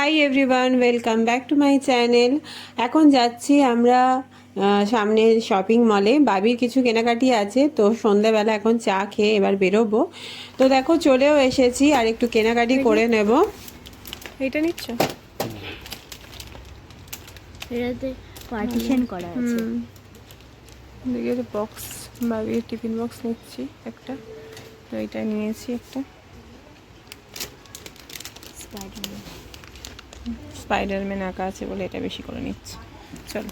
Hi everyone, welcome back to my channel. এখন যাচ্ছি আমরা সামনে শপিং মলে। বাবির কিছু কেনাকাটি আছে, তো সন্ধ্যাবেলা এখন চা খেয়ে এবার বেরোবো। তো দেখো চলেও এসেছি, আর একটু কেনাকাটি করে নেব। এটা নিচ্ছ? এটাতে পার্টিশন করা আছে। দেখি বক্স, বাবির টিফিন বক্স নিচ্ছি একটা, তো এটা নিয়েছি একটা। স্পাইডারম্যান আঁকা আছে বলে এটা বেশি করে নিচ্ছি। চলো।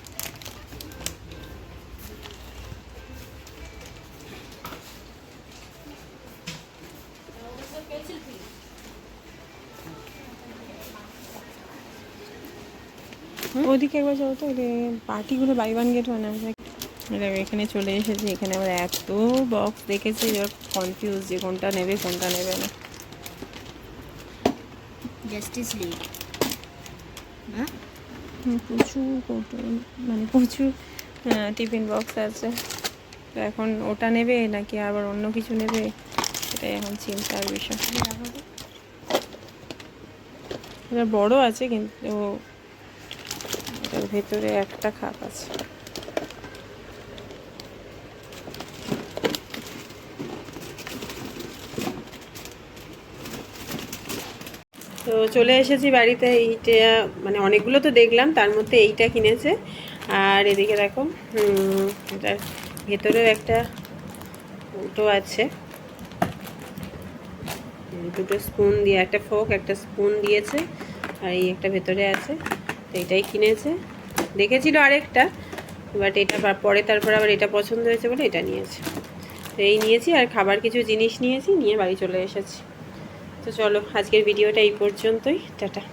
ওদিকে একবার যাও তো, পার্টিগুলো বাই ওয়ান গেট ওয়ান আছে। এখানে চলে এসেছি, এখানে আবার এত বক্স দেখেছি, এবার কনফিউজ যে কোনটা নেবে কোনটা নেবে না। জাস্টিস লিগ প্রচুর মানে প্রচুর টিফিন বক্স আছে। তো এখন ওটা নেবে নাকি আবার অন্য কিছু নেবে, এটাই এখন চিন্তার বিষয়। এটা বড় আছে কিন্তু এটার ভেতরে একটা খাপ আছে। তো চলে এসেছি বাড়িতে। এইটা মানে অনেকগুলো তো দেখলাম, তার মধ্যে এইটা কিনেছে। আর এদিকে দেখো এটার ভেতরেও একটা উল্টো আছে, দুটো স্পুন দিয়ে, একটা ফোক একটা স্পুন দিয়েছে, আর এই একটা ভেতরে আছে। তো এটাই কিনেছে। দেখেছিল আরেকটা, বাট এটা পরে তারপর আবার এটা পছন্দ হয়েছে বলে এটা নিয়েছে। তো এই নিয়েছি, আর খাবার কিছু জিনিস নিয়েছি, নিয়ে বাড়ি চলে এসেছি। তো চলো, আজকের ভিডিওটা এই পর্যন্তই। টাটা।